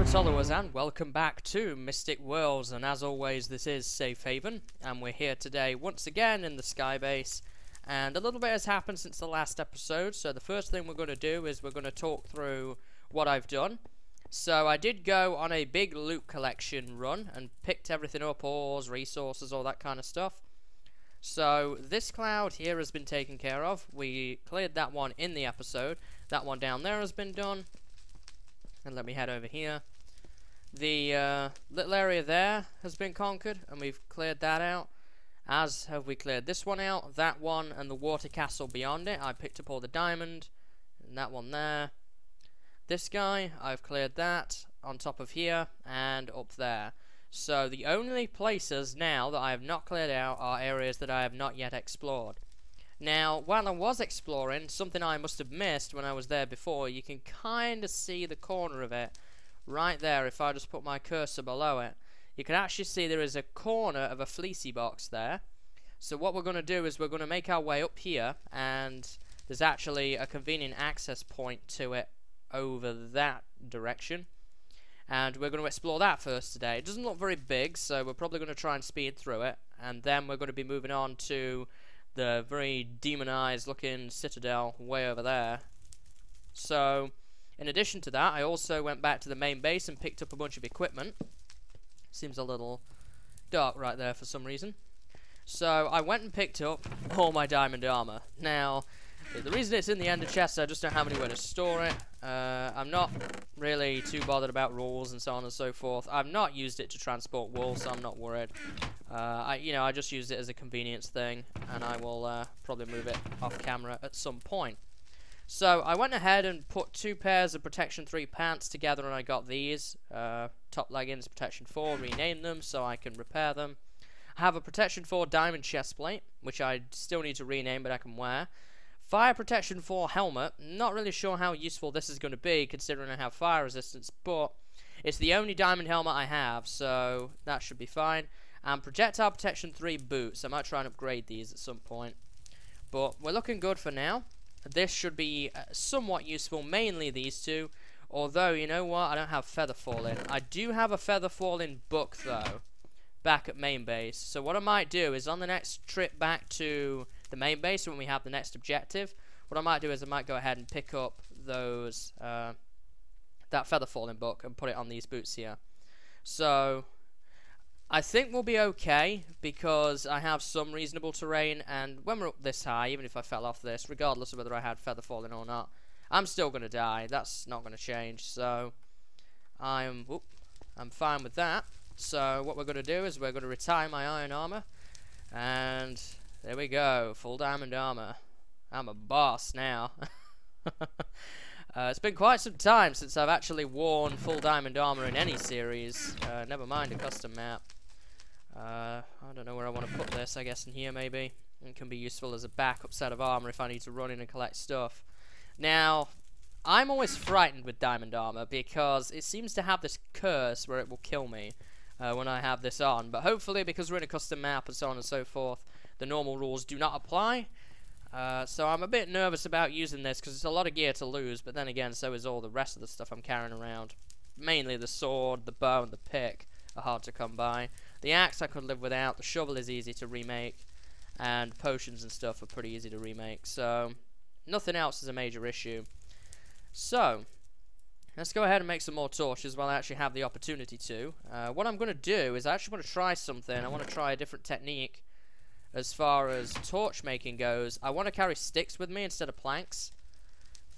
Greetings followers and welcome back to Mystic Worlds, and as always this is Safe Haven and we're here today once again in the Skybase, and a little bit has happened since the last episode. So the first thing we're going to do is we're going to talk through what I've done. So I did go on a big loot collection run and picked everything up, ores, resources, all that kind of stuff. So this cloud here has been taken care of. We cleared that one in the episode. That one down there has been done. And let me head over here. The little area there has been conquered, and we've cleared that out. As have we cleared this one out, that one, and the water castle beyond it. I picked up all the diamond, and that one there. This guy, I've cleared that on top of here and up there. So the only places now that I have not cleared out are areas that I have not yet explored. Now, while I was exploring, something I must have missed when I was there before, you can kind of see the corner of it right there. If I just put my cursor below it, you can actually see there is a corner of a fleecy box there. So what we're going to do is we're going to make our way up here, and there's actually a convenient access point to it over that direction. And we're going to explore that first today. It doesn't look very big, so we're probably going to try and speed through it, and then we're going to be moving on to the very demonized looking citadel way over there. So in addition to that, I also went back to the main base and picked up a bunch of equipment. Seems a little dark right there for some reason. So I went and picked up all my diamond armor. Now the reason it's in the ender chest, I just don't have anywhere to store it. I'm not really too bothered about rules and so on and so forth. I've not used it to transport wool, so I'm not worried. I just used it as a convenience thing, and I will probably move it off camera at some point. So I went ahead and put 2 pairs of Protection 3 pants together, and I got these. Top leggings, Protection 4, renamed them so I can repair them. I have a Protection 4 diamond chestplate, which I still need to rename, but I can wear. Fire Protection 4 helmet. Not really sure how useful this is going to be, considering I have fire resistance, but it's the only diamond helmet I have, so that should be fine. And Projectile Protection 3 boots. I might try and upgrade these at some point, but we're looking good for now. This should be somewhat useful, mainly these two, although, you know what, I don't have feather falling. I do have a feather falling book, though, back at main base. So what I might do is on the next trip back to the main base, when we have the next objective, what I might do is I might go ahead and pick up those that feather falling book and put it on these boots here. So I think we'll be okay, because I have some reasonable terrain, and when we're up this high, even if I fell off this, regardless of whether I had feather falling or not, I'm still going to die. That's not going to change, so I'm fine with that. So what we're going to do is we're going to retire my iron armor, and there we go, full diamond armor. I'm a boss now. It's been quite some time since I've actually worn full diamond armor in any series, never mind a custom map. I don't know where I want to put this. I guess in here maybe. It can be useful as a backup set of armor if I need to run in and collect stuff. Now, I'm always frightened with diamond armor because it seems to have this curse where it will kill me when I have this on. But hopefully, because we're in a custom map and so on and so forth, the normal rules do not apply. So I'm a bit nervous about using this because it's a lot of gear to lose, but then again, so is all the rest of the stuff I'm carrying around. Mainly the sword, the bow, and the pick are hard to come by. The axe I could live without, the shovel is easy to remake, and potions and stuff are pretty easy to remake, so nothing else is a major issue. So let's go ahead and make some more torches while I actually have the opportunity to. What I'm going to do is I actually want to try something. I want to try a different technique as far as torch making goes. I want to carry sticks with me instead of planks.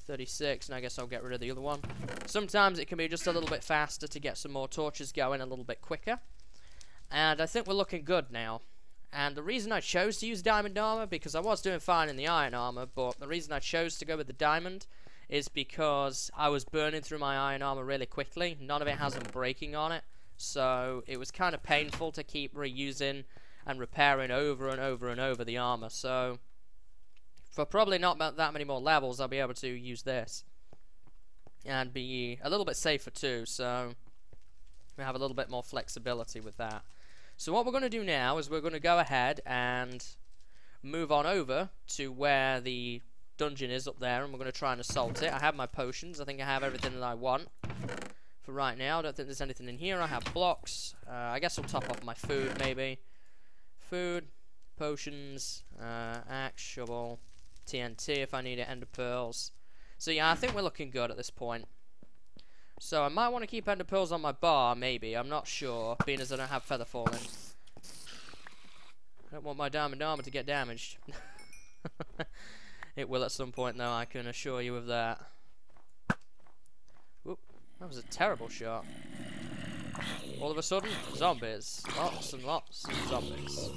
36, and I guess I'll get rid of the other one. Sometimes it can be just a little bit faster to get some more torches going a little bit quicker. And I think we're looking good now. And the reason I chose to use diamond armor, because I was doing fine in the iron armor, but the reason I chose to go with the diamond is because I was burning through my iron armor really quickly. None of it has a breaking on it, so it was kind of painful to keep reusing and repairing over and over and over the armor. So for probably not that many more levels, I'll be able to use this and be a little bit safer too, so we have a little bit more flexibility with that. So what we're going to do now is we're going to go ahead and move on over to where the dungeon is up there, and we're going to try and assault it. I have my potions. I think I have everything that I want for right now. I don't think there's anything in here. I have blocks. I guess I'll top off my food, maybe. Food, potions, axe, shovel, TNT if I need it, ender pearls. So yeah, I think we're looking good at this point. So I might want to keep ender pearls on my bar, maybe. I'm not sure, being as I don't have feather falling. I don't want my diamond armor to get damaged. It will at some point, though, I can assure you of that. Whoop, that was a terrible shot. All of a sudden, zombies. Lots and lots of zombies.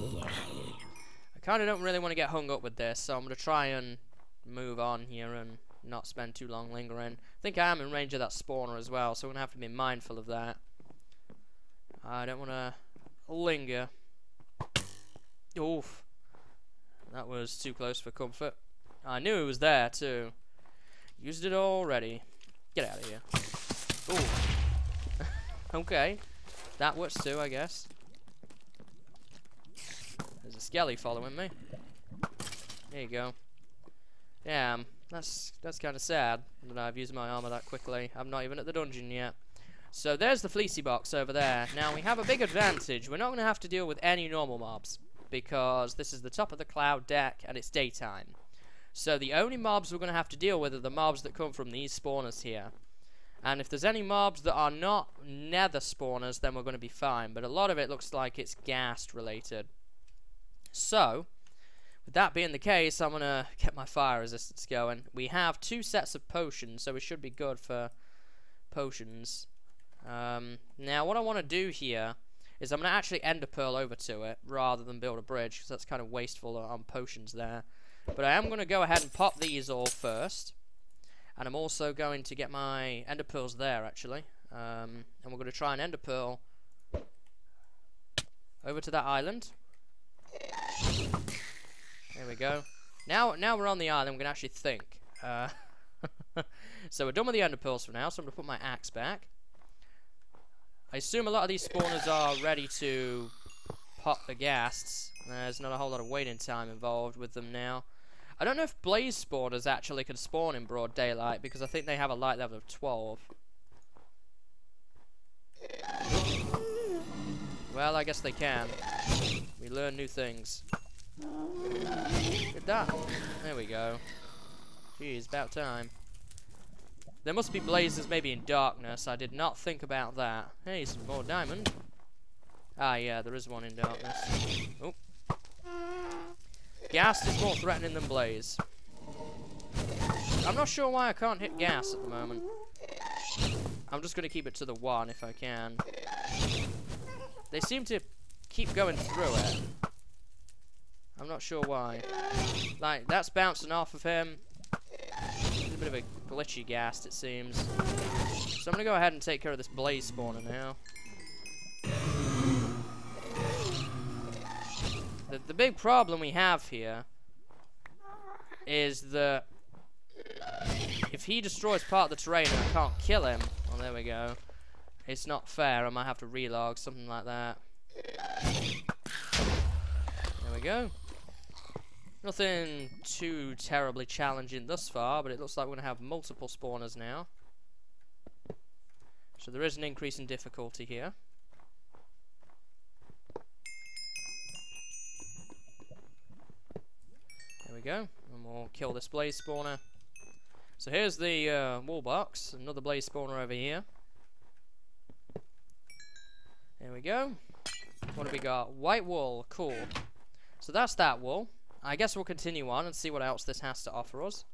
I kind of don't really want to get hung up with this, so I'm going to try and move on here and not spend too long lingering. I think I am in range of that spawner as well, so I'm going to have to be mindful of that. I don't want to linger. Oof. That was too close for comfort. I knew it was there, too. Used it already. Get out of here. Ooh. Okay. That works too, I guess. There's a skelly following me. There you go. Yeah, that's kind of sad that I've used my armor that quickly. I'm not even at the dungeon yet. So there's the fleecy box over there. Now we have a big advantage. We're not going to have to deal with any normal mobs, because this is the top of the cloud deck and it's daytime. So the only mobs we're going to have to deal with are the mobs that come from these spawners here. And if there's any mobs that are not nether spawners, then we're going to be fine. But a lot of it looks like it's ghast related. So, with that being the case, I'm going to get my fire resistance going. We have 2 sets of potions, so we should be good for potions. Now, what I want to do here is I'm going to actually ender pearl over to it rather than build a bridge, because that's kind of wasteful on potions there. But I am going to go ahead and pop these all first. And I'm also going to get my ender pearls there, actually. And we're going to try and ender pearl over to that island. There we go. Now we're on the island, we can actually think. So we're done with the ender pearls for now, so I'm going to put my axe back. I assume a lot of these spawners are ready to pop the ghasts. There's not a whole lot of waiting time involved with them now. I don't know if blaze spawners actually can spawn in broad daylight, because I think they have a light level of 12. Well, I guess they can. We learn new things. Get that. There we go. Jeez, about time. There must be blazes maybe in darkness. I did not think about that. Hey, some more diamond. Ah, yeah, there is one in darkness. Oh. Ghast is more threatening than blaze. I'm not sure why I can't hit gas at the moment. I'm just going to keep it to the 1 if I can. They seem to keep going through it. I'm not sure why. Like, that's bouncing off of him. It's a bit of a glitchy ghast, it seems. So I'm going to go ahead and take care of this blaze spawner now. The big problem we have here is that if he destroys part of the terrain and I can't kill him, oh, there we go, it's not fair. I might have to relog, something like that. There we go. Nothing too terribly challenging thus far, but it looks like we're going to have multiple spawners now. So there is an increase in difficulty here. There we go, and we'll kill this blaze spawner. So here's the wall box, another blaze spawner over here. There we go. What have we got? White wool, cool. So that's that wool. I guess we'll continue on and see what else this has to offer us.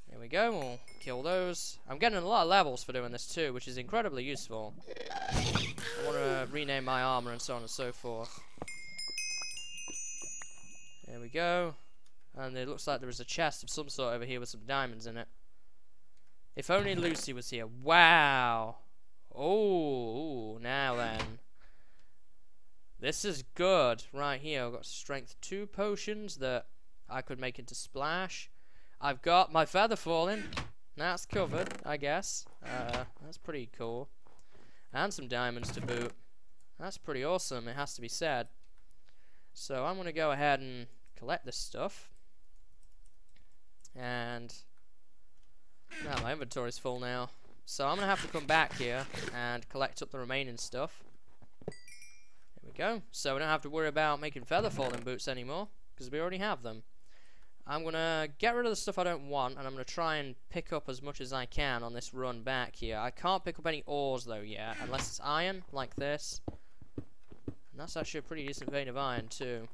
There we go, we'll kill those. I'm getting a lot of levels for doing this too, which is incredibly useful. I want to rename my armor and so on and so forth. There we go. And it looks like there is a chest of some sort over here with some diamonds in it. If only Lucy was here. Wow. Oh, now then. This is good right here. I've got strength 2 potions that I could make into splash. I've got my feather falling. That's covered, I guess. That's pretty cool. And some diamonds to boot. That's pretty awesome, it has to be said. So I'm going to go ahead and collect this stuff. And Now my inventory's full now. So I'm going to have to come back here and collect up the remaining stuff. There we go. So we don't have to worry about making feather falling boots anymore, because we already have them. I'm going to get rid of the stuff I don't want, and I'm going to try and pick up as much as I can on this run back here. I can't pick up any ores though yet, unless it's iron, like this. And that's actually a pretty decent vein of iron too.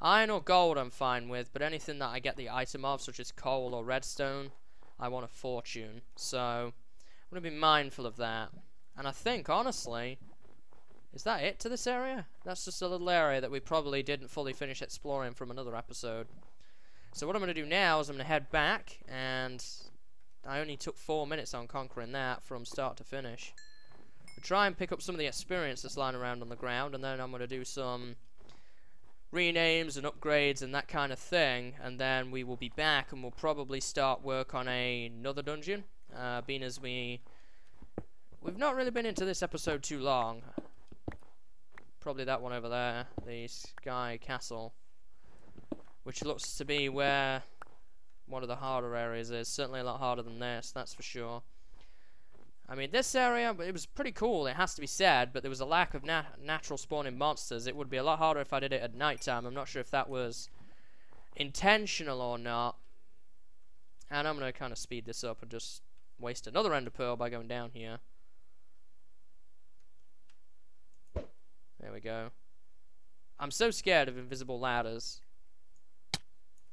Iron or gold I'm fine with, but anything that I get the item of, such as coal or redstone, I want a fortune. So I'm going to be mindful of that. And I think, honestly, is that it to this area? That's just a little area that we probably didn't fully finish exploring from another episode. So what I'm going to do now is I'm going to head back, and I only took 4 minutes on conquering that from start to finish. I'll try and pick up some of the experience that's lying around on the ground, and then I'm going to do some renames and upgrades and that kind of thing, and then we will be back and we'll probably start work on another dungeon, being as we've not really been into this episode too long. Probably that one over there, the Sky Castle, which looks to be where one of the harder areas is. Certainly a lot harder than this, that's for sure. I mean, this area, it was pretty cool, it has to be said, but there was a lack of natural spawning monsters. It would be a lot harder if I did it at night time. I'm not sure if that was intentional or not. And I'm going to kind of speed this up and just waste another ender pearl by going down here. There we go. I'm so scared of invisible ladders.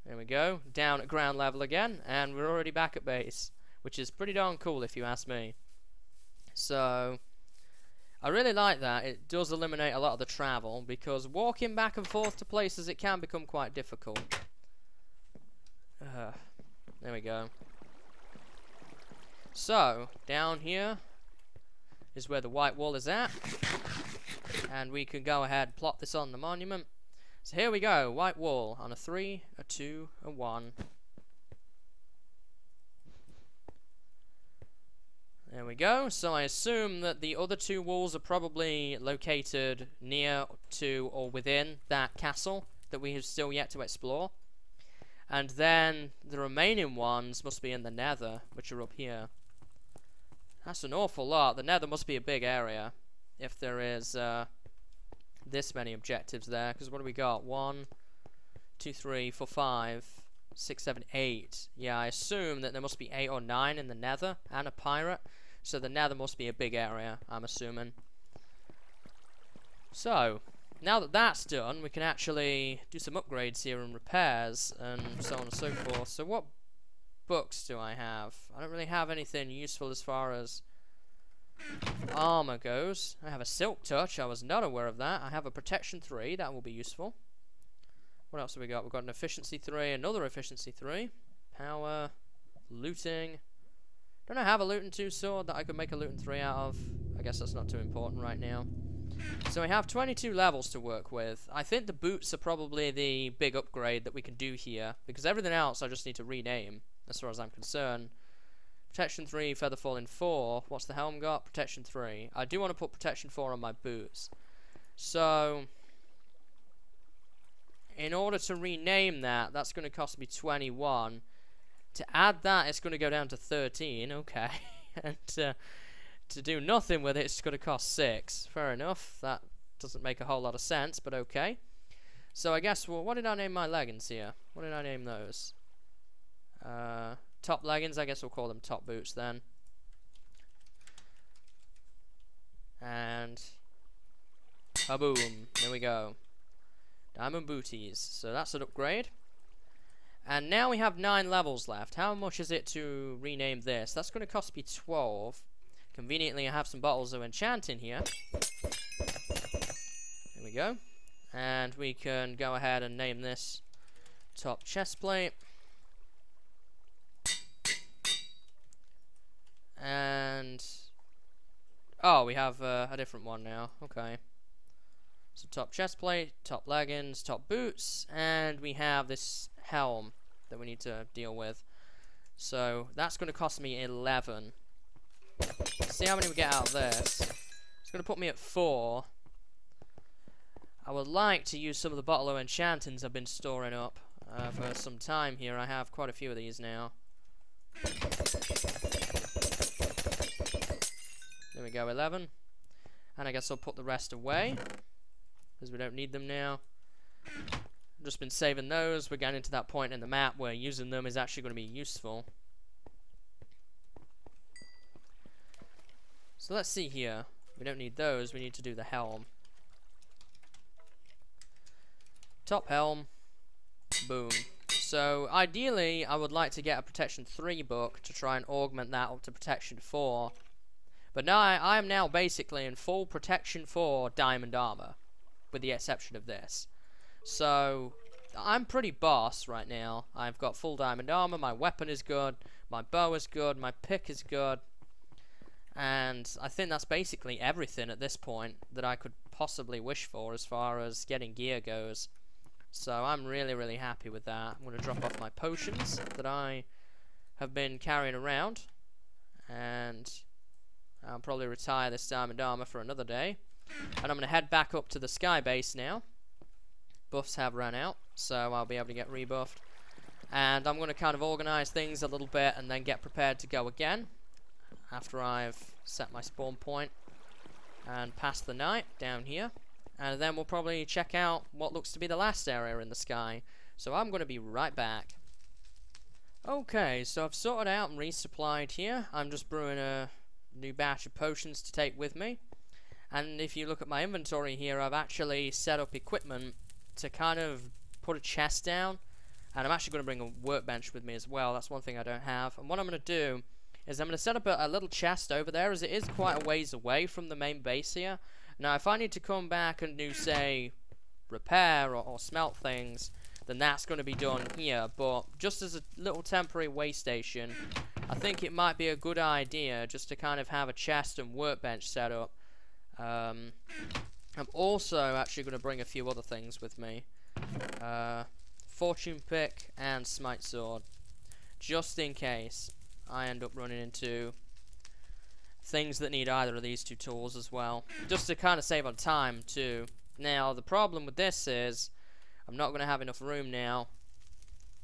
There we go. Down at ground level again, and we're already back at base, which is pretty darn cool if you ask me. So I really like that. It does eliminate a lot of the travel, because walking back and forth to places, it can become quite difficult. There we go. So down here is where the white wall is at, and we can go ahead and plot this on the monument. So here we go, white wall on a 3, a 2, a 1. There we go. So I assume that the other 2 walls are probably located near to or within that castle that we have still yet to explore. And then the remaining ones must be in the nether, which are up here. That's an awful lot. The nether must be a big area if there is this many objectives there. Because what do we got? 1, 2, 3, 4, 5, 6, 7, 8. Yeah, I assume that there must be 8 or 9 in the nether and a pirate. So the nether must be a big area, I'm assuming. So, now that that's done, we can actually do some upgrades here and repairs and so on and so forth. So what books do I have? I don't really have anything useful as far as armor goes. I have a Silk Touch, I was not aware of that. I have a Protection 3, that will be useful. What else have we got? We've got an Efficiency 3, another Efficiency 3. Power, looting. Don't I have a looting 2 sword that I could make a looting 3 out of? I guess that's not too important right now. So we have 22 levels to work with. I think the boots are probably the big upgrade that we can do here, because everything else I just need to rename, as far as I'm concerned. Protection 3, Feather Falling 4. What's the helm got? Protection 3. I do want to put Protection 4 on my boots. So, in order to rename that, that's going to cost me 21. To add that, it's going to go down to 13, okay. And to do nothing with it, it's going to cost 6. Fair enough. That doesn't make a whole lot of sense, but okay. So I guess, well, what did I name my leggings here? What did I name those? Top leggings, I guess we'll call them top boots then. And kaboom, there we go. Diamond booties. So that's an upgrade. And now we have 9 levels left. How much is it to rename this? That's going to cost me 12. Conveniently, I have some bottles of enchant in here. There we go. And we can go ahead and name this top chest plate. And oh, we have a different one now. Okay. So top chest plate, top leggings, top boots, and we have this helm that we need to deal with. So that's going to cost me 11. Let's see how many we get out of this. It's going to put me at 4. I would like to use some of the bottle of enchantings I've been storing up for some time here. I have quite a few of these now. There we go, 11. And I guess I'll put the rest away, because we don't need them now. I've just been saving those. We're getting to that point in the map where using them is actually going to be useful. So let's see here. We don't need those. We need to do the helm. Top helm. Boom. So ideally, I would like to get a Protection 3 book to try and augment that up to Protection 4. But now I am now basically in full Protection 4 diamond armor, with the exception of this. So I'm pretty boss right now. I've got full diamond armor, my weapon is good, my bow is good, my pick is good. And I think that's basically everything at this point that I could possibly wish for as far as getting gear goes. So I'm really, really happy with that. I'm going to drop off my potions that I have been carrying around. And I'll probably retire this diamond armor for another day. And I'm going to head back up to the sky base now. Buffs have run out, so I'll be able to get rebuffed. And I'm going to kind of organize things a little bit and then get prepared to go again. After I've set my spawn point and passed the night down here. And then we'll probably check out what looks to be the last area in the sky. So I'm going to be right back. Okay, so I've sorted out and resupplied here. I'm just brewing a new batch of potions to take with me. And if you look at my inventory here, I've actually set up equipment to kind of put a chest down. And I'm actually going to bring a workbench with me as well. That's one thing I don't have. And what I'm going to do is I'm going to set up a little chest over there, as it is quite a ways away from the main base here. Now, if I need to come back and do, say, repair or smelt things, then that's going to be done here. But just as a little temporary way station, I think it might be a good idea just to kind of have a chest and workbench set up. I'm also actually going to bring a few other things with me. Fortune pick and smite sword. Just in case I end up running into things that need either of these two tools as well. Just to kind of save on time too. Now, the problem with this is I'm not going to have enough room now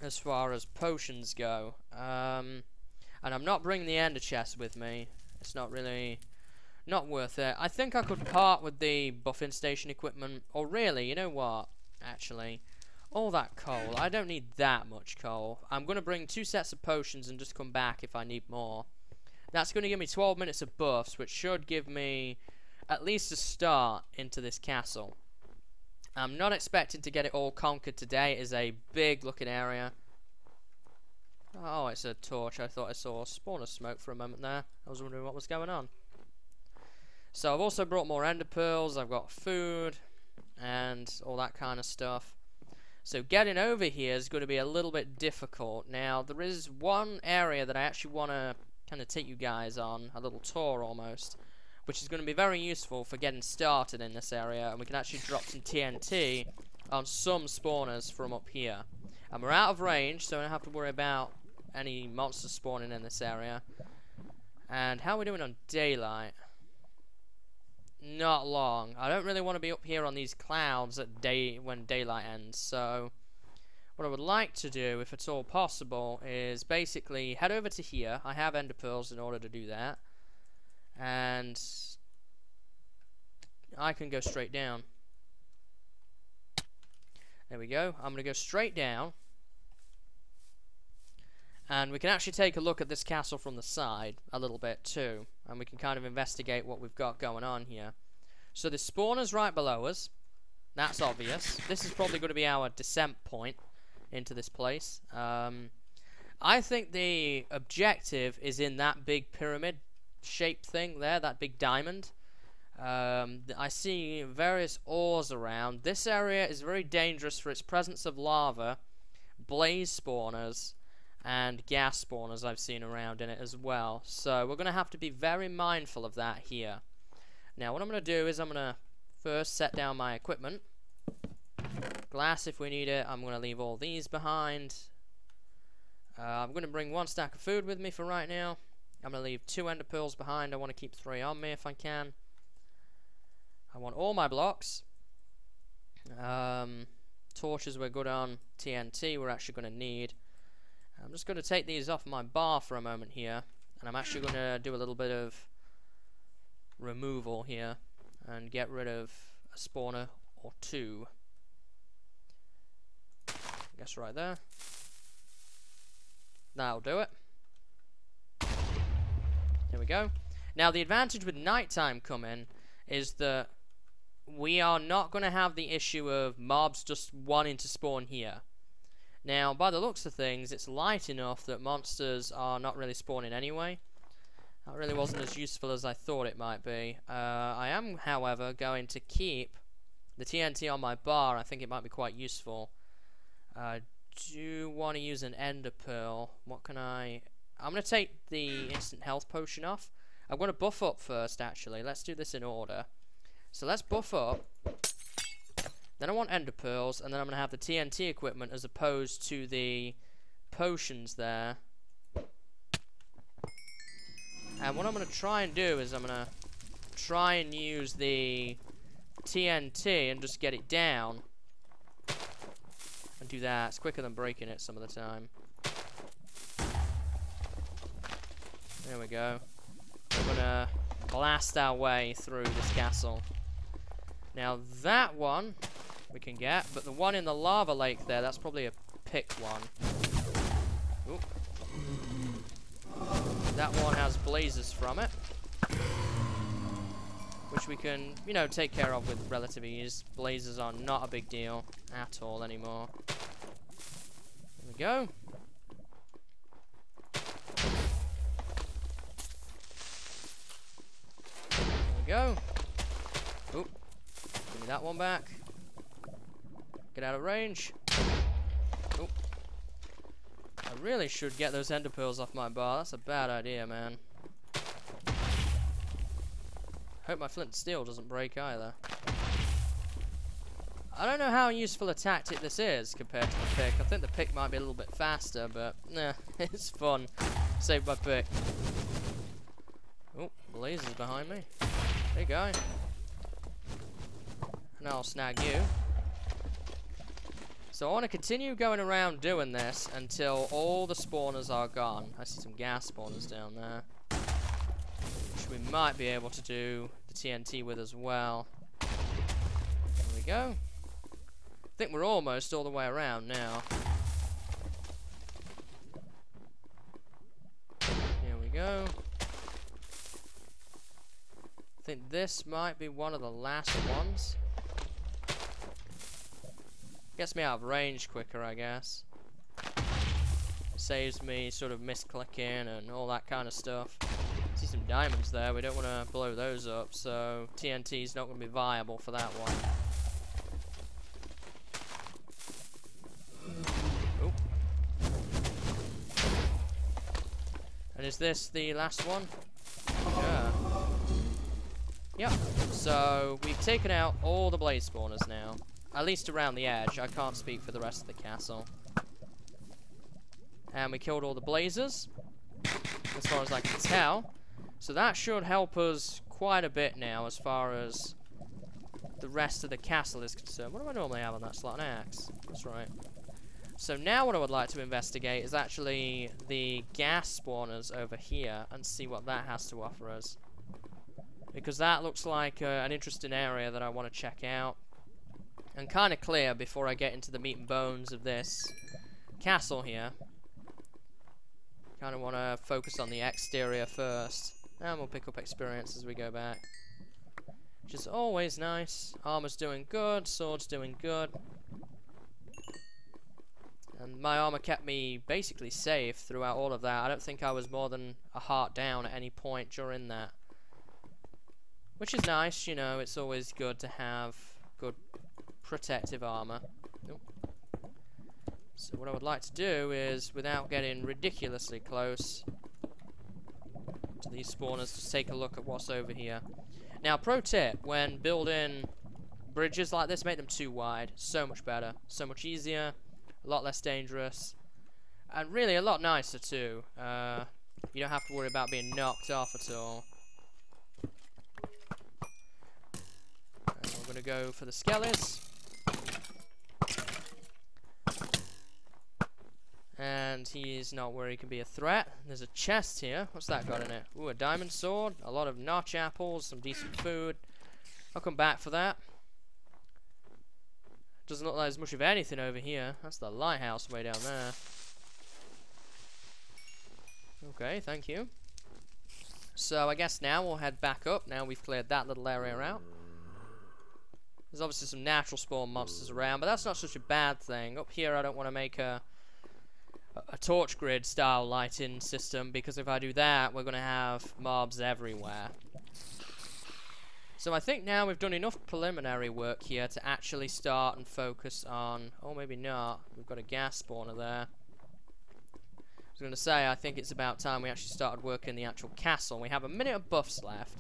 as far as potions go. And I'm not bringing the ender chest with me. It's not really... not worth it. I think I could part with the buffing station equipment. Or really, you know what? Actually, all that coal. I don't need that much coal. I'm going to bring 2 sets of potions and just come back if I need more. That's going to give me 12 minutes of buffs, which should give me at least a start into this castle. I'm not expecting to get it all conquered today. It is a big looking area. Oh, it's a torch. I thought I saw a spawn of smoke for a moment there. I was wondering what was going on. So I've also brought more ender pearls. I've got food and all that kind of stuff. So getting over here is going to be a little bit difficult. Now, there is one area that I actually want to kind of take you guys on, a little tour almost, which is going to be very useful for getting started in this area, and we can actually drop some TNT on some spawners from up here. And we're out of range, so I don't have to worry about any monsters spawning in this area. And how are we doing on daylight? Not long. I don't really want to be up here on these clouds at when daylight ends, so what I would like to do, if it's all possible, is basically head over to here. I have ender pearls in order to do that. And I can go straight down. There we go. I'm going to go straight down. And we can actually take a look at this castle from the side a little bit too. And we can kind of investigate what we've got going on here. So the spawner's right below us. That's obvious. This is probably going to be our descent point into this place. I think the objective is in that big pyramid shaped thing there, that big diamond. I see various ores around. This area is very dangerous for its presence of lava, blaze spawners, and gas spawners I've seen around in it as well. So we're going to have to be very mindful of that here. Now what I'm going to do is I'm going to first set down my equipment. Glass if we need it. I'm going to leave all these behind. I'm going to bring 1 stack of food with me for right now. I'm going to leave 2 ender pearls behind. I want to keep 3 on me if I can. I want all my blocks. Torches we're good on. TNT we're actually going to need. I'm just going to take these off my bar for a moment here, and I'm actually going to do a little bit of removal here and get rid of a spawner or two. I guess right there. That'll do it. There we go. Now the advantage with nighttime coming is that we are not going to have the issue of mobs just wanting to spawn here. Now, by the looks of things, it's light enough that monsters are not really spawning anyway. That really wasn't as useful as I thought it might be. I am, however, going to keep the TNT on my bar. I think it might be quite useful. I do want to use an ender pearl. What can I'm going to take the instant health potion off. I'm going to buff up first, actually. Let's do this in order. So let's buff up. Then I want ender pearls, and then I'm going to have the TNT equipment as opposed to the potions there. And what I'm going to try and do is I'm going to try and use the TNT and just get it down. And do that. It's quicker than breaking it some of the time. There we go. We're going to blast our way through this castle. Now that one we can get, but the one in the lava lake there, that's probably a pick one. Ooh. That one has blazes from it, which we can, you know, take care of with relative ease. Blazes are not a big deal at all anymore. There we go. There we go. Oop. Give me that one back. Get out of range. Oh. I really should get those ender pearls off my bar. That's a bad idea, man. Hope my flint and steel doesn't break either. I don't know how useful a tactic this is compared to the pick. I think the pick might be a little bit faster, but nah, it's fun. Save my pick. Oh, blazes behind me. There you go. Now I'll snag you. So I want to continue going around doing this until all the spawners are gone. I see some gas spawners down there, which we might be able to do the TNT with as well. There we go. I think we're almost all the way around now. Here we go. I think this might be one of the last ones. Gets me out of range quicker, I guess. Saves me sort of misclicking and all that kind of stuff. See some diamonds there. We don't want to blow those up, so TNT's not going to be viable for that one. Oop. And is this the last one? Yeah. Yep. So we've taken out all the blaze spawners now. At least around the edge. I can't speak for the rest of the castle. And we killed all the blazers, as far as I can tell. So that should help us quite a bit now, as far as the rest of the castle is concerned. What do I normally have on that slot? An axe. That's right. So now what I would like to investigate is actually the gas spawners over here and see what that has to offer us. Because that looks like an interesting area that I want to check out. And kind of clear before I get into the meat and bones of this castle here. Kind of want to focus on the exterior first. And we'll pick up experience as we go back. Which is always nice. Armor's doing good, sword's doing good. And my armor kept me basically safe throughout all of that. I don't think I was more than a heart down at any point during that. Which is nice, you know, it's always good to have good protective armor. Nope. So what I would like to do is, without getting ridiculously close to these spawners, just take a look at what's over here. Now, pro tip, when building bridges like this, make them too wide. So much better. So much easier. A lot less dangerous. And really a lot nicer too. You don't have to worry about being knocked off at all. And we're going to go for the skellies. And he's not where he can be a threat. There's a chest here. What's that got in it? Ooh, a diamond sword, a lot of notch apples, some decent food. I'll come back for that. Doesn't look like there's much of anything over here. That's the lighthouse way down there. Okay, thank you. So I guess now we'll head back up. Now we've cleared that little area out. There's obviously some natural spawn monsters around, but that's not such a bad thing. Up here I don't want to make a torch grid style lighting system, because if I do that we're going to have mobs everywhere. So I think now we've done enough preliminary work here to actually start and focus on... Oh, maybe not. We've got a gas spawner there. I was going to say, I think it's about time we actually started working the actual castle. We have a minute of buffs left.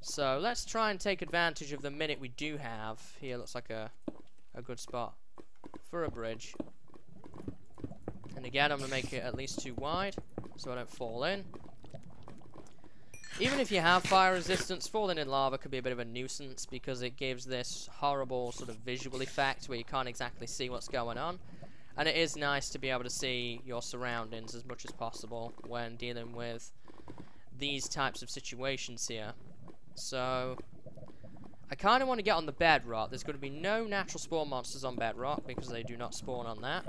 So let's try and take advantage of the minute we do have. Here looks like a good spot for a bridge. And again, I'm going to make it at least 2 wide so I don't fall in. Even if you have fire resistance, falling in lava could be a bit of a nuisance because it gives this horrible sort of visual effect where you can't exactly see what's going on. And it is nice to be able to see your surroundings as much as possible when dealing with these types of situations here. So I kind of want to get on the bedrock. There's going to be no natural spawn monsters on bedrock because they do not spawn on that.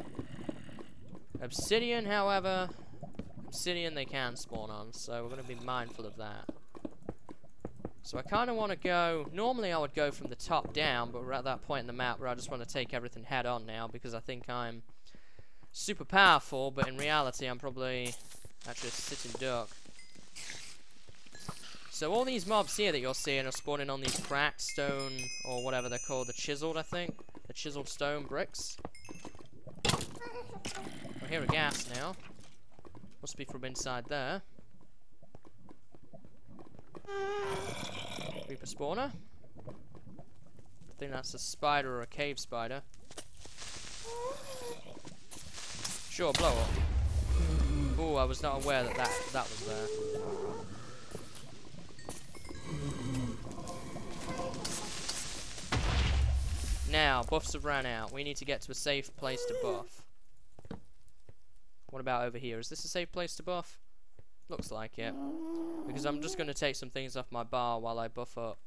Obsidian, however... Obsidian they can spawn on, so we're going to be mindful of that. So I kind of want to go... Normally I would go from the top down, but we're at that point in the map where I just want to take everything head on now, because I think I'm super powerful, but in reality I'm probably actually a sitting duck. So all these mobs here that you're seeing are spawning on these cracked stone, or whatever they're called, the chiseled, I think. The chiseled stone bricks. I hear a gas now. Must be from inside there. Creeper spawner. I think that's a spider or a cave spider. Sure, blow up. Ooh, I was not aware that that was there. Now, buffs have ran out. We need to get to a safe place to buff. What about over here? Is this a safe place to buff? Looks like it. Because I'm just going to take some things off my bar while I buff up.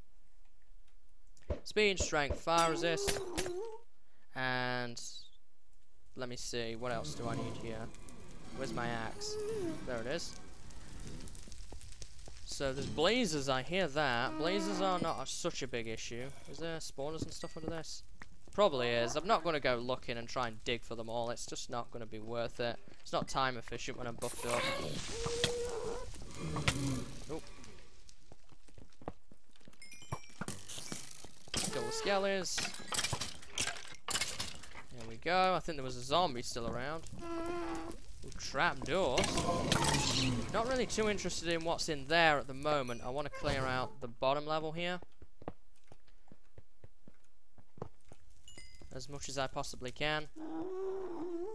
Speed, strength, fire resist. And... let me see. What else do I need here? Where's my axe? There it is. So there's blazes. I hear that. Blazes are not such a big issue. Is there spawners and stuff under this? Probably is. I'm not going to go looking and try and dig for them all. It's just not going to be worth it. It's not time efficient when I'm buffed up. Oh. Kill the skellies. There we go. I think there was a zombie still around. Ooh, trap doors. Not really too interested in what's in there at the moment. I want to clear out the bottom level here as much as I possibly can.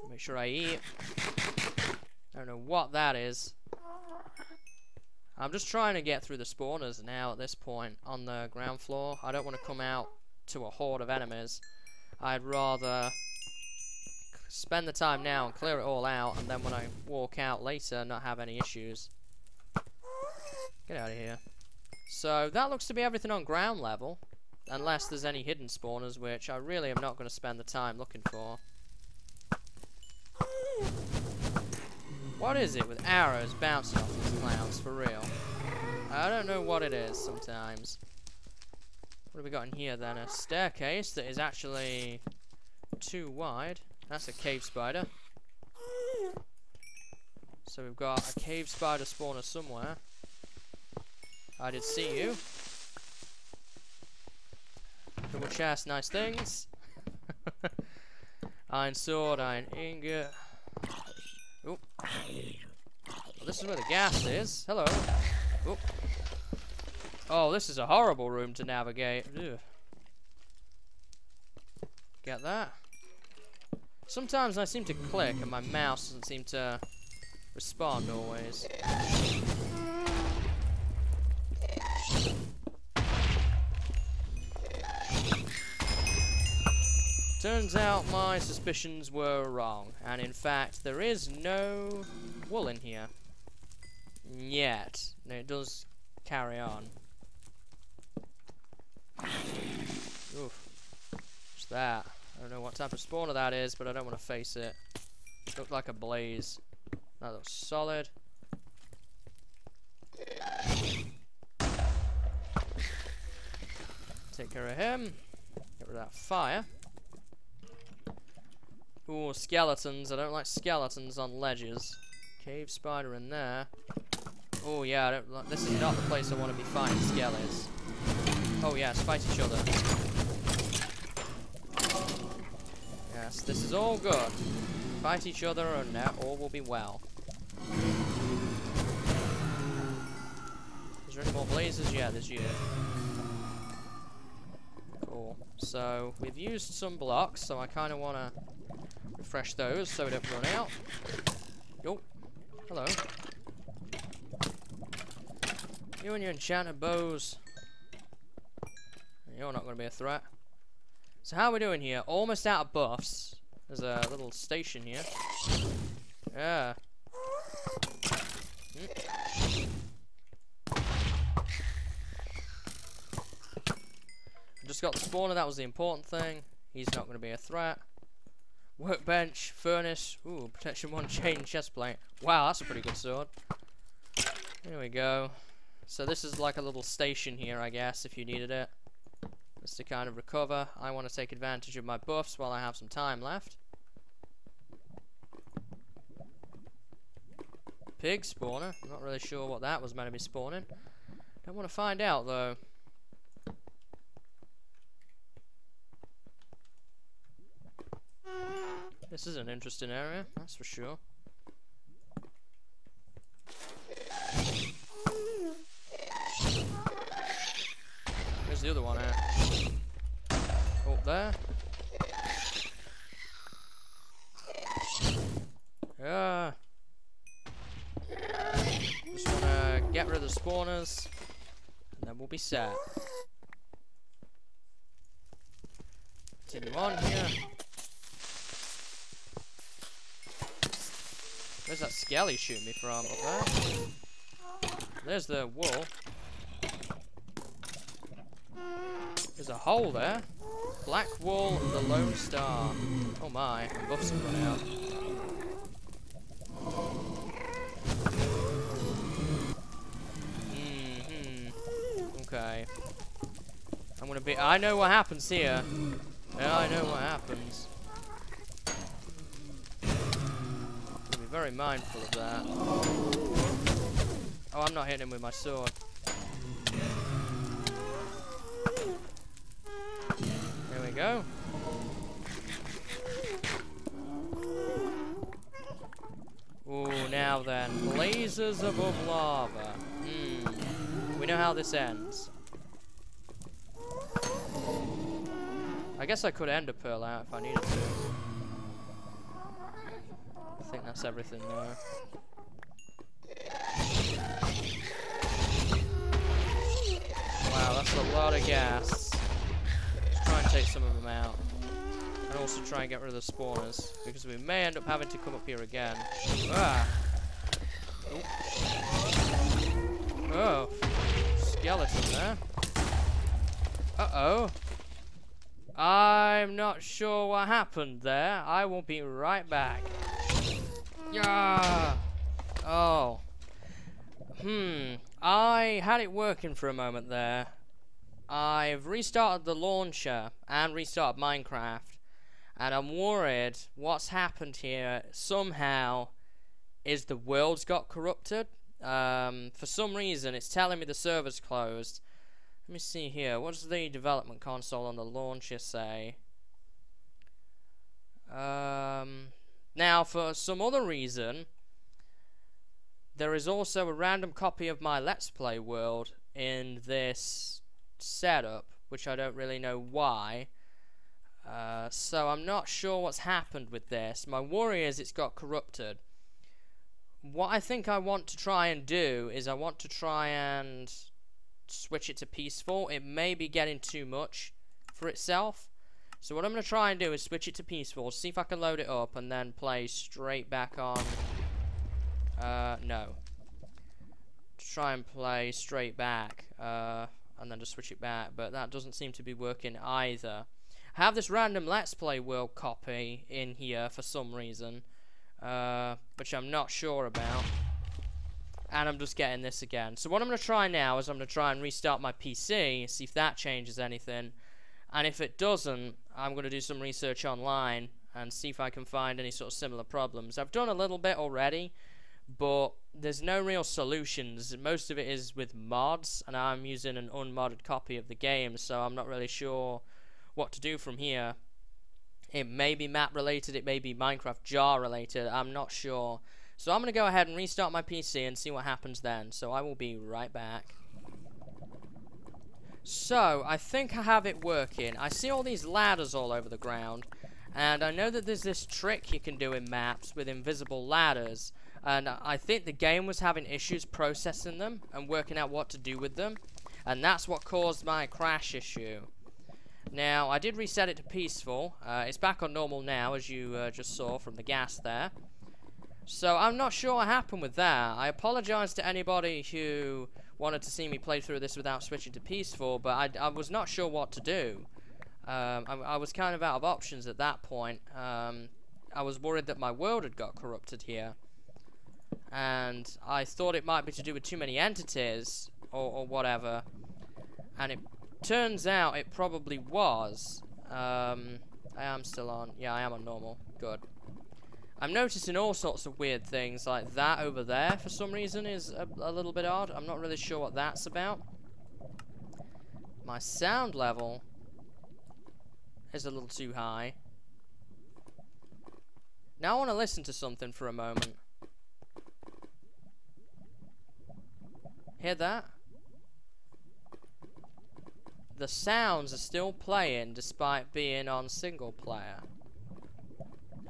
Make sure I eat. I don't know what that is. I'm just trying to get through the spawners now at this point on the ground floor. I don't want to come out to a horde of enemies. I'd rather spend the time now and clear it all out, and then when I walk out later not have any issues. Get out of here. So that looks to be everything on ground level, unless there's any hidden spawners, which I really am not going to spend the time looking for. What is it with arrows bouncing off these clouds, for real? I don't know what it is sometimes. What have we got in here then? A staircase that is actually too wide. That's a cave spider. So we've got a cave spider spawner somewhere. I did see you. Double chest, nice things. Iron sword, iron ingot. Oh. Well, this is where the gas is. Hello. Oh. Oh, this is a horrible room to navigate. Ugh. Get that? Sometimes I seem to click and my mouse doesn't seem to respond always. Turns out my suspicions were wrong, and in fact there is no wool in here. Yet. No, it does carry on. Oof. What's that? I don't know what type of spawner that is, but I don't want to face it. It looked like a blaze. That looks solid. Take care of him. Get rid of that fire. Ooh, skeletons. I don't like skeletons on ledges. Cave spider in there. Oh yeah, I don't like, this is not the place I want to be fighting skellies. Oh yes, fight each other. Yes, this is all good. Fight each other and all will be well. Is there any more blazes? Yeah, there's you. Cool. So, we've used some blocks, so I kind of want to refresh those so we don't run out. Yo. Hello. You and your enchanted bows. You're not going to be a threat. So how are we doing here? Almost out of buffs. There's a little station here. Yeah. Just got the spawner, that was the important thing. He's not going to be a threat. Workbench, furnace. Ooh, protection 1 chain chestplate. Wow, that's a pretty good sword. There we go. So this is like a little station here, I guess, if you needed it. Just to kind of recover. I want to take advantage of my buffs while I have some time left. Pig spawner. I'm not really sure what that was meant to be spawning. Don't want to find out, though. This is an interesting area, that's for sure. Where's the other one at? Up there. Yeah. Just wanna get rid of the spawners, and then we'll be set. Continue on here. Where's that skelly shooting me from? Up there. There's the wool. There's a hole there. Black wool and the Lone Star. Oh my, the buffs have run out. Okay. I'm gonna be. I know what happens here. Yeah, I know what happens. Very mindful of that. Oh, I'm not hitting him with my sword. There we go. Ooh, now then. Blazes above lava. We know how this ends. I guess I could end a pearl out if I needed to. I think that's everything though. Wow, that's a lot of gas. Let's try and take some of them out. And also try and get rid of the spawners, because we may end up having to come up here again. Ah! Oh! Skeleton there. Uh-oh. I'm not sure what happened there. I will be right back. Yeah. Oh. I had it working for a moment there. I've restarted the launcher and restarted Minecraft, and I'm worried what's happened here somehow is the world's got corrupted. For some reason it's telling me the server's closed. Let me see here. What does the development console on the launcher say? Now, for some other reason, there is also a random copy of my Let's Play world in this setup, which I don't really know why. So I'm not sure what's happened with this. My worry is it's got corrupted. What I think I want to try and do is I want to try and switch it to peaceful. It may be getting too much for itself. So what I'm going to try and do is switch it to peaceful, see if I can load it up, and then play straight back on... no. Try and play straight back, and then just switch it back, but that doesn't seem to be working either. I have this random Let's Play World copy in here for some reason, which I'm not sure about. And I'm just getting this again. So what I'm going to try now is I'm going to try and restart my PC, see if that changes anything. And if it doesn't, I'm going to do some research online and see if I can find any sort of similar problems. I've done a little bit already, but there's no real solutions. Most of it is with mods, and I'm using an unmodded copy of the game, so I'm not really sure what to do from here. It may be map related, it may be Minecraft jar related, I'm not sure. So I'm going to go ahead and restart my PC and see what happens then. So I will be right back. So, I think I have it working. I see all these ladders all over the ground, and I know that there's this trick you can do in maps with invisible ladders, and I think the game was having issues processing them and working out what to do with them, and that's what caused my crash issue. Now, I did reset it to peaceful. It's back on normal now, as you just saw from the gas there. So, I'm not sure what happened with that. I apologize to anybody who wanted to see me play through this without switching to peaceful, but I was not sure what to do. I was kind of out of options at that point. I was worried that my world had got corrupted here, and I thought it might be to do with too many entities or whatever, and it turns out it probably was. I am still on. Yeah, I am on normal. Good. I'm noticing all sorts of weird things, like that over there for some reason is a little bit odd. I'm not really sure what that's about. My sound level is a little too high. Now I want to listen to something for a moment. Hear that? The sounds are still playing despite being on single player.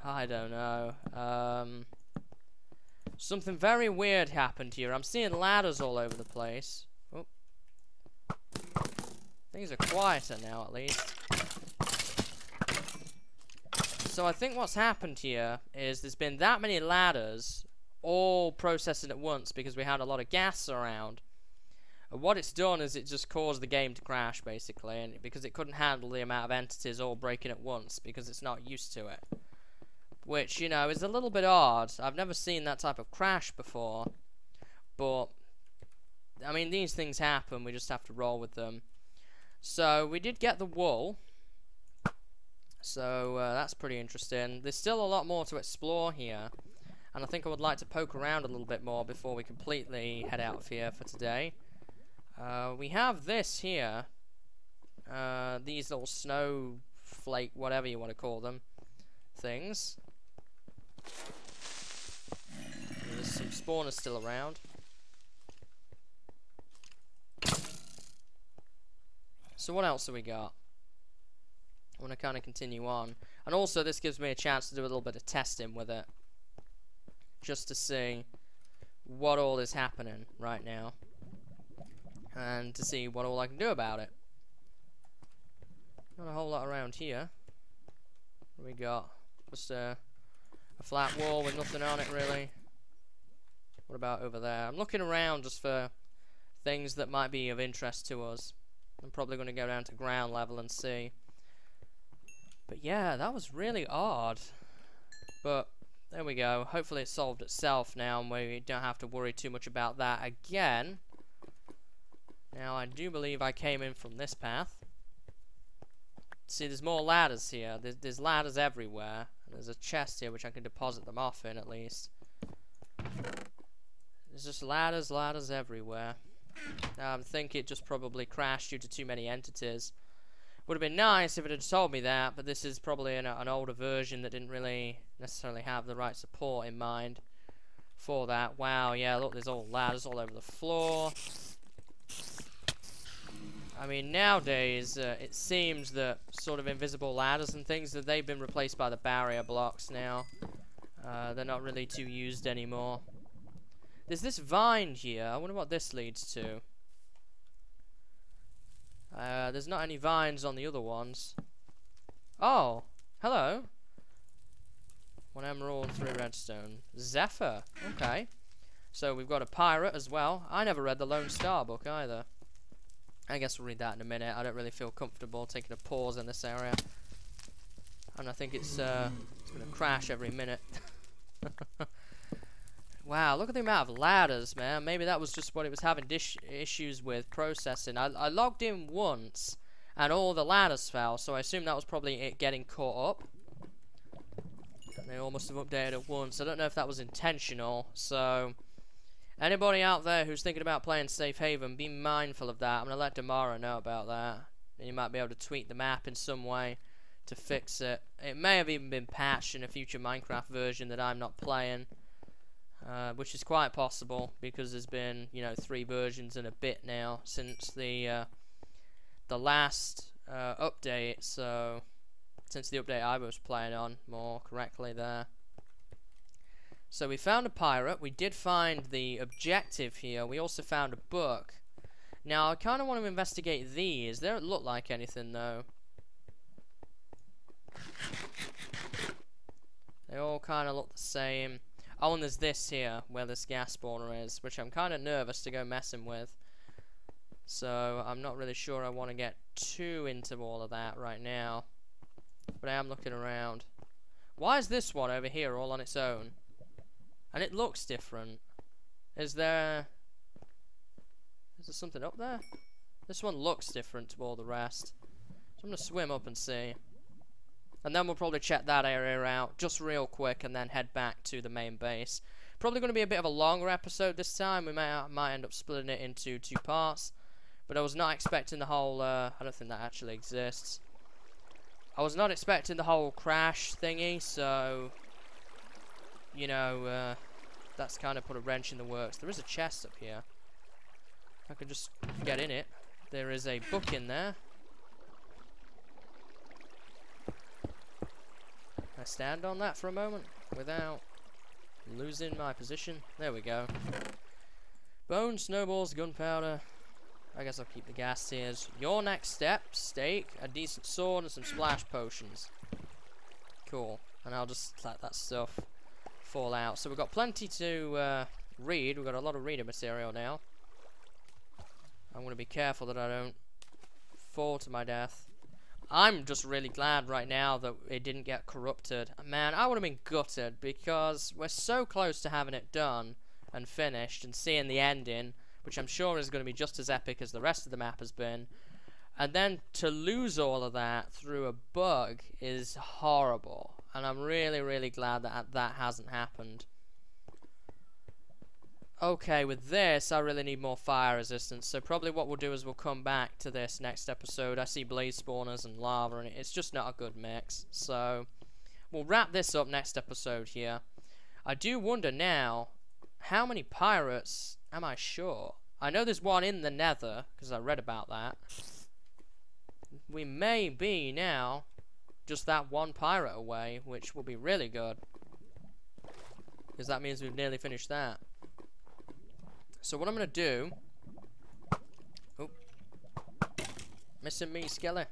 I don't know. Something very weird happened here. I'm seeing ladders all over the place. Oh. Things are quieter now, at least. So I think what's happened here is there's been that many ladders all processing at once because we had a lot of gas around. And what it's done is it just caused the game to crash, basically, and because it couldn't handle the amount of entities all breaking at once because it's not used to it. Which, you know, is a little bit odd. I've never seen that type of crash before. But, I mean, these things happen. We just have to roll with them. So, we did get the wool. So, that's pretty interesting. There's still a lot more to explore here. And I think I would like to poke around a little bit more before we completely head out of here for today. We have this here. These little snowflake, whatever you want to call them, things. There's some spawners still around. So what else have we got? I want to kind of continue on. And also this gives me a chance to do a little bit of testing with it. Just to see what all is happening right now. And to see what all I can do about it. Not a whole lot around here. What do we got? Just a flat wall with nothing on it, really. What about over there? I'm looking around just for things that might be of interest to us. I'm probably going to go down to ground level and see. But yeah, that was really odd. But there we go. Hopefully it solved itself now and we don't have to worry too much about that again. Now, I do believe I came in from this path. See, there's more ladders here. There's ladders everywhere. And there's a chest here which I can deposit them off in, at least. There's just ladders everywhere. I think it just probably crashed due to too many entities. Would have been nice if it had told me that, but this is probably an older version that didn't really necessarily have the right support in mind for that. Wow, yeah, look, there's all ladders all over the floor. I mean, nowadays, it seems that sort of invisible ladders and things, that they've been replaced by the barrier blocks now. They're not really too used anymore. There's this vine here. I wonder what this leads to. There's not any vines on the other ones. Oh, hello. 1 emerald, 3 redstone. Zephyr. Okay. So we've got a pirate as well. I never read the Lone Star book either. I guess we'll read that in a minute. I don't really feel comfortable taking a pause in this area. And I think it's going to crash every minute. Wow, look at the amount of ladders, man. Maybe that was just what it was having issues with processing. I logged in once, and all the ladders fell, so I assume that was probably it getting caught up. They all must have updated at once. I don't know if that was intentional, so... Anybody out there who's thinking about playing Safe Haven, be mindful of that. I'm going to let Damara know about that. And you might be able to tweak the map in some way to fix it. It may have even been patched in a future Minecraft version that I'm not playing. Which is quite possible, because there's been, you know, 3 versions and a bit now since the last update. So, since the update I was playing on, more correctly there. So we found a pirate. We did find the objective here. We also found a book. Now I kind of want to investigate these. They don't look like anything though. They all kind of look the same. Oh, and there's this here, where this gas spawner is, which I'm kind of nervous to go messing with. So I'm not really sure I want to get too into all of that right now. But I am looking around. Why is this one over here all on its own? And it looks different. Is there something up there? This one looks different to all the rest. So I'm going to swim up and see. And then we'll probably check that area out just real quick and then head back to the main base. Probably going to be a bit of a longer episode this time. We might end up splitting it into 2 parts. But I was not expecting the whole... I don't think that actually exists. I was not expecting the whole crash thingy, so... You know, that's kind of put a wrench in the works. There is a chest up here. I can just get in it. There is a book in there. Can I stand on that for a moment without losing my position? There we go. Bones, snowballs, gunpowder. I guess I'll keep the gas tiers. Your next step, steak, a decent sword, and some splash potions. Cool. And I'll just let that stuff fall out. So we've got plenty to read. We've got a lot of reading material now. I'm going to be careful that I don't fall to my death. I'm just really glad right now that it didn't get corrupted. Man, I would have been gutted because we're so close to having it done and finished and seeing the ending, which I'm sure is going to be just as epic as the rest of the map has been. And then to lose all of that through a bug is horrible. And I'm really, really glad that that hasn't happened. Okay, with this, I really need more fire resistance. So probably what we'll do is we'll come back to this next episode. I see blaze spawners and lava, and it's just not a good mix. So we'll wrap this up next episode here. I do wonder now, how many pirates am I sure? I know there's one in the nether, because I read about that. We may be now just that one pirate away, which will be really good, because that means we've nearly finished that. So what I'm going to do... Oh. Missing me, Skelly.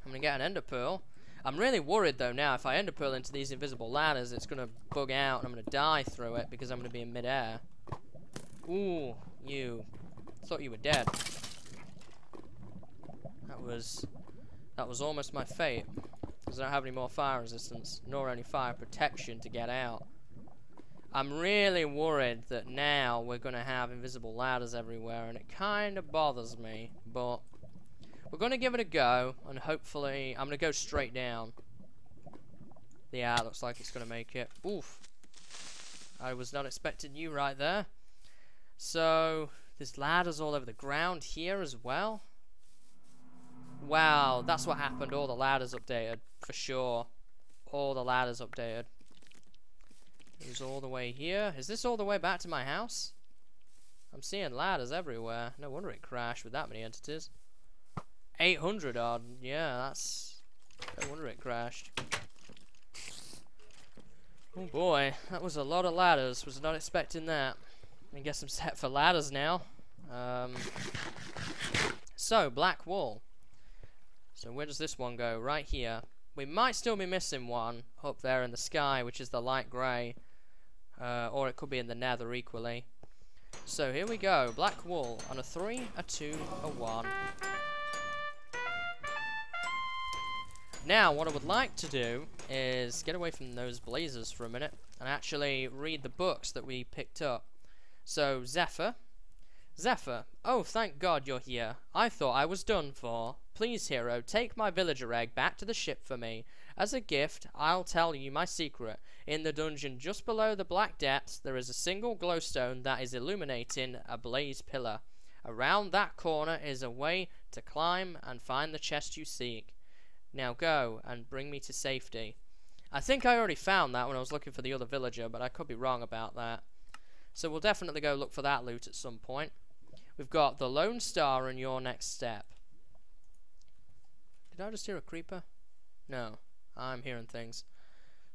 I'm going to get an ender pearl. I'm really worried though now, if I ender pearl into these invisible ladders, it's going to bug out and I'm going to die through it because I'm going to be in midair. Ooh, you. Thought you were dead. That was almost my fate, because I don't have any more fire resistance, nor any fire protection to get out. I'm really worried that now we're going to have invisible ladders everywhere, and it kind of bothers me, but we're going to give it a go, and hopefully I'm going to go straight down. Yeah, looks like it's going to make it. Oof. I was not expecting you right there. So, there's ladders all over the ground here as well. Wow, that's what happened. All the ladders updated, for sure. All the ladders updated. It was all the way here. Is this all the way back to my house? I'm seeing ladders everywhere. No wonder it crashed with that many entities. 800 odd. Yeah, that's... No wonder it crashed. Oh boy, that was a lot of ladders. Was not expecting that. I guess I'm set for ladders now. So, black wool. So where does this one go? Right here. We might still be missing one up there in the sky, which is the light grey. Or it could be in the nether equally. So here we go. Black wool on a 3, a 2, a 1. Now, what I would like to do is get away from those blazers for a minute and actually read the books that we picked up. So, Zephyr. Zephyr, oh, thank God you're here. I thought I was done for. Please, hero, take my villager egg back to the ship for me. As a gift, I'll tell you my secret. In the dungeon just below the black depths, there is a single glowstone that is illuminating a blaze pillar. Around that corner is a way to climb and find the chest you seek. Now go and bring me to safety. I think I already found that when I was looking for the other villager, but I could be wrong about that. So we'll definitely go look for that loot at some point. We've got the Lone Star and Your Next Step. Did I just hear a creeper? No, I'm hearing things.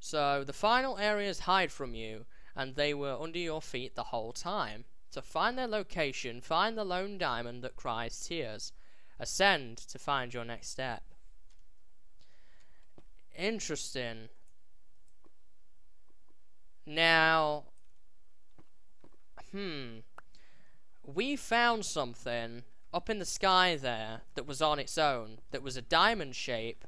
So the final areas hide from you, and they were under your feet the whole time. To find their location, find the lone diamond that cries tears. Ascend to find your next step. Interesting. Now, we found something up in the sky there that was on its own, that was a diamond shape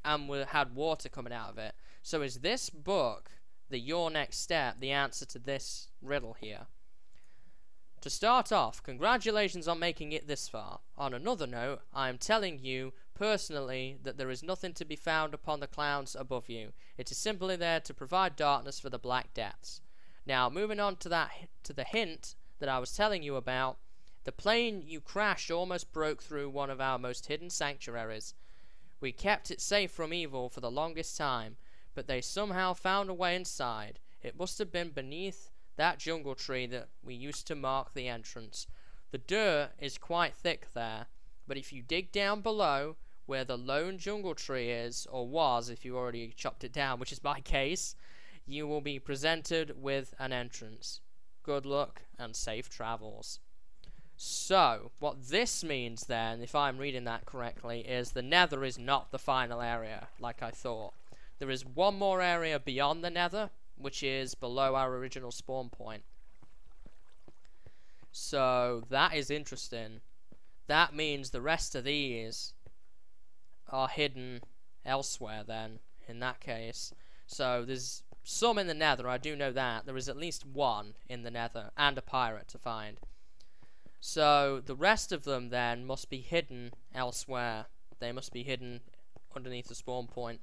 and had water coming out of it. So is this book, the Your Next Step, the answer to this riddle here? To start off, congratulations on making it this far. On another note, I am telling you personally that there is nothing to be found upon the clouds above you. It is simply there to provide darkness for the black depths. Now, moving on to the hint that I was telling you about, the plane you crashed almost broke through one of our most hidden sanctuaries. We kept it safe from evil for the longest time, but they somehow found a way inside. It must have been beneath that jungle tree that we used to mark the entrance. The dirt is quite thick there, but if you dig down below where the lone jungle tree is, or was if you already chopped it down, which is my case, you will be presented with an entrance. Good luck and safe travels. So, what this means then, if I'm reading that correctly, is the nether is not the final area, like I thought. There is one more area beyond the nether, which is below our original spawn point. So, that is interesting. That means the rest of these are hidden elsewhere then, in that case. So, there's some in the nether, I do know that. There is at least one in the nether, and a pirate to find. So, the rest of them then must be hidden elsewhere. They must be hidden underneath the spawn point.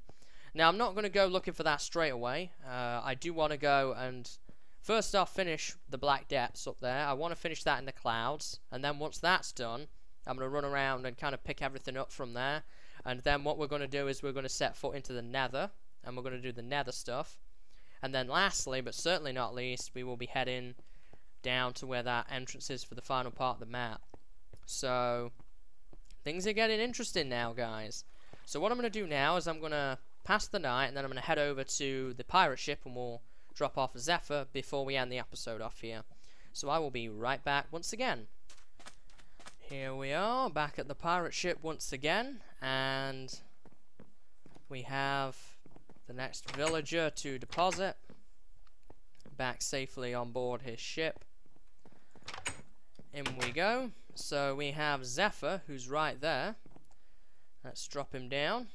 Now, I'm not going to go looking for that straight away. I do want to go and first off finish the black depths up there. I want to finish that in the clouds. And then once that's done, I'm going to run around and kind of pick everything up from there. And then what we're going to do is we're going to set foot into the nether. And we're going to do the nether stuff. And then lastly, but certainly not least, we will be heading down to where that entrance is for the final part of the map. So, things are getting interesting now, guys. So what I'm going to do now is I'm going to pass the night, and then I'm going to head over to the pirate ship, and we'll drop off Zephyr before we end the episode off here. So I will be right back once again. Here we are, back at the pirate ship once again, and we have the next villager to deposit back safely on board his ship. In we go. So we have Zephyr, who's right there. Let's drop him down.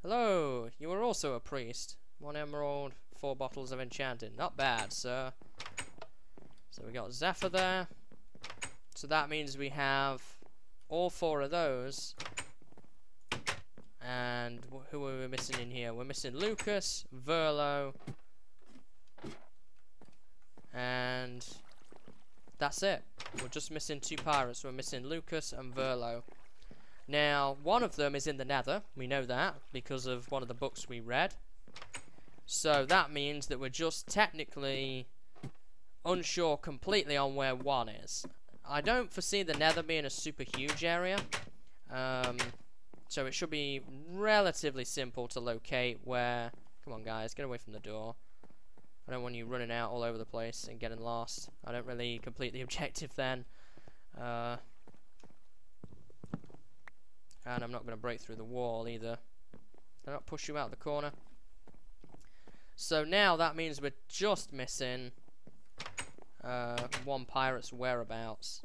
Hello, you are also a priest. 1 emerald, 4 bottles of enchanting. Not bad, sir. So we got Zephyr there. So that means we have all 4 of those. And who are we missing in here? We're missing Lucas, Verlo, and that's it. We're just missing 2 pirates. We're missing Lucas and Verlo. Now, one of them is in the nether. We know that because of one of the books we read. So that means that we're just technically unsure completely on where one is. I don't foresee the nether being a super huge area. So it should be relatively simple to locate where... Come on, guys, get away from the door. I don't want you running out all over the place and getting lost. I don't really complete the objective then. And I'm not going to break through the wall either. I'll not push you out the corner. So now that means we're just missing one pirate's whereabouts.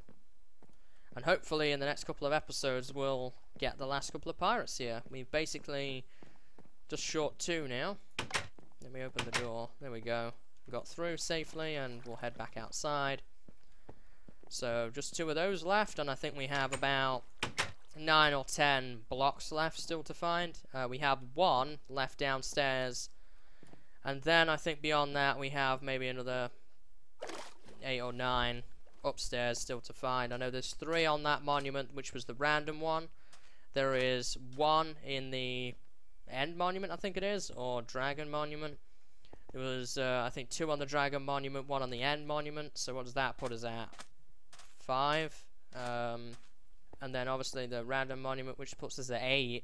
And hopefully in the next couple of episodes we'll get the last couple of pirates here. We've basically just short 2 now. Let me open the door. There we go. Got through safely and we'll head back outside. So just 2 of those left, and I think we have about 9 or 10 blocks left still to find. We have 1 left downstairs, and then I think beyond that we have maybe another 8 or 9 upstairs still to find. I know there's 3 on that monument, which was the random one. There is 1 in the end monument, I think it is, or dragon monument. There was I think 2 on the dragon monument, 1 on the end monument. So what does that put us at? 5. And then obviously the random monument, which puts us at 8.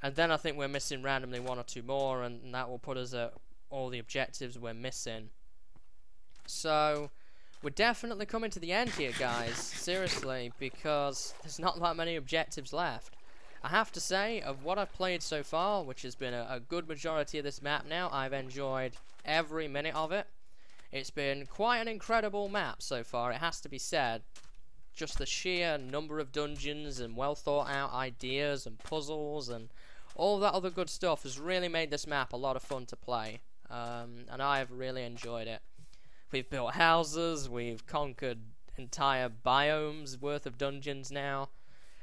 And then I think we're missing randomly 1 or 2 more, and that will put us at all the objectives we're missing. So we're definitely coming to the end here, guys, seriously, because there's not that many objectives left. I have to say, of what I've played so far, which has been a good majority of this map now, I've enjoyed every minute of it. It's been quite an incredible map so far, it has to be said. Just the sheer number of dungeons and well thought out ideas and puzzles and all that other good stuff has really made this map a lot of fun to play. And I've really enjoyed it. We've built houses, we've conquered entire biomes worth of dungeons now.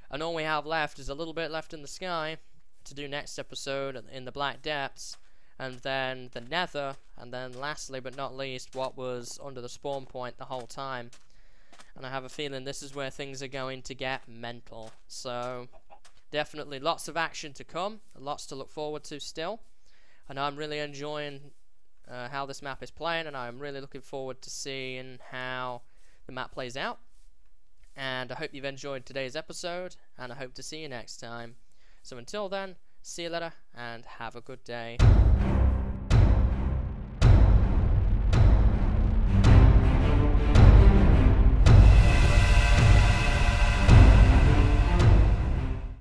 And all we have left is a little bit left in the sky to do next episode in the Black Depths. And then the Nether. And then lastly but not least, what was under the spawn point the whole time. And I have a feeling this is where things are going to get mental. So definitely lots of action to come. Lots to look forward to still. And I'm really enjoying how this map is playing, and I'm really looking forward to seeing how the map plays out. And I hope you've enjoyed today's episode, and I hope to see you next time. So until then, see you later, and have a good day.